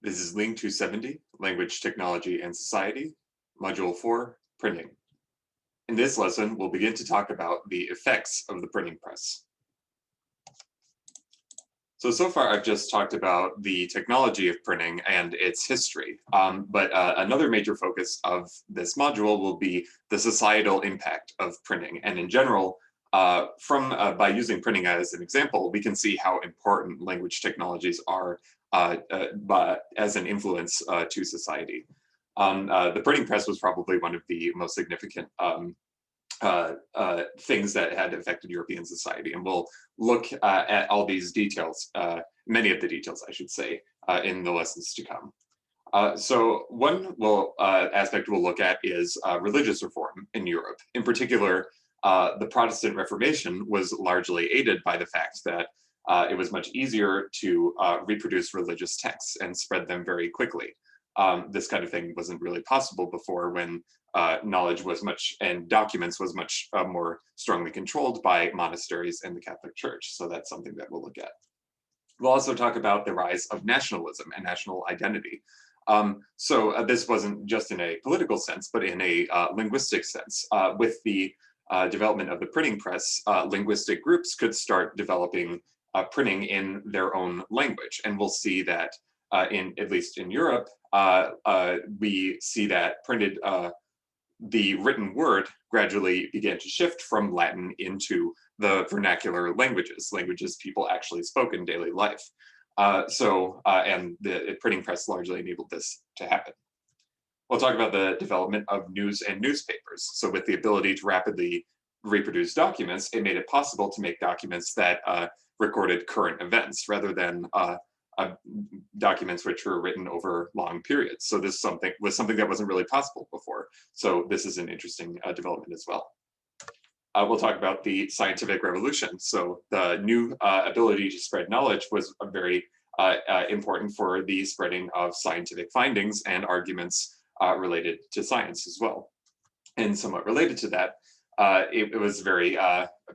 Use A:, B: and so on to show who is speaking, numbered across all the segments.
A: This is LING 270, Language, Technology, and Society, Module 4, Printing. In this lesson, we'll begin to talk about the effects of the printing press. So far I've just talked about the technology of printing and its history, but another major focus of this module will be the societal impact of printing. And in general, by using printing as an example, we can see how important language technologies are as an influence to society. The printing press was probably one of the most significant things that had affected European society. And we'll look at all these details, many of the details, I should say, in the lessons to come. So one aspect we'll look at is religious reform in Europe. In particular, the Protestant Reformation was largely aided by the fact that it was much easier to reproduce religious texts and spread them very quickly. This kind of thing wasn't really possible before, when knowledge was and documents was much more strongly controlled by monasteries and the Catholic Church. So that's something that we'll look at. We'll also talk about the rise of nationalism and national identity. This wasn't just in a political sense, but in a linguistic sense. With the development of the printing press, linguistic groups could start developing printing in their own language. And we'll see that at least in Europe, we see that the written word gradually began to shift from Latin into the vernacular languages people actually spoke in daily life. And the printing press largely enabled this to happen. We'll talk about the development of news and newspapers. So with the ability to rapidly reproduce documents, it made it possible to make documents that recorded current events rather than documents which were written over long periods. So this was something that wasn't really possible before. So this is an interesting development as well. We'll talk about the scientific revolution. So the new ability to spread knowledge was very important for the spreading of scientific findings and arguments related to science as well. And somewhat related to that,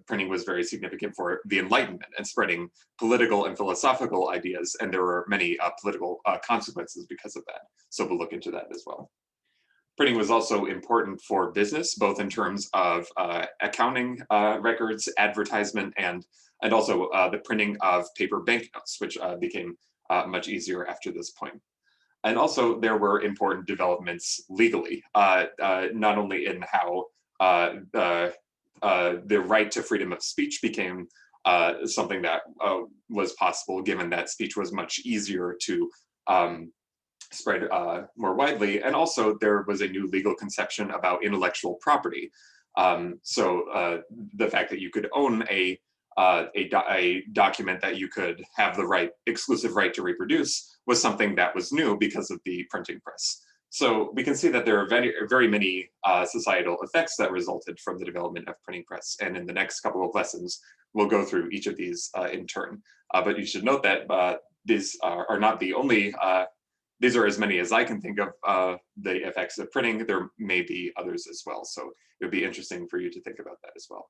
A: printing was very significant for the Enlightenment and spreading political and philosophical ideas, and there were many political consequences because of that. So we'll look into that as well. Printing was also important for business, both in terms of accounting records, advertisement, and also the printing of paper banknotes, which became much easier after this point. And also there were important developments legally, not only in how the right to freedom of speech became something that was possible, given that speech was much easier to spread more widely. And also there was a new legal conception about intellectual property. The fact that you could own a document that you could have the exclusive right to reproduce was something that was new because of the printing press. So we can see that there are very many societal effects that resulted from the development of printing press. And in the next couple of lessons, we'll go through each of these in turn. But you should note that these are not the only, these are as many as I can think of the effects of printing. There may be others as well. So it would be interesting for you to think about that as well.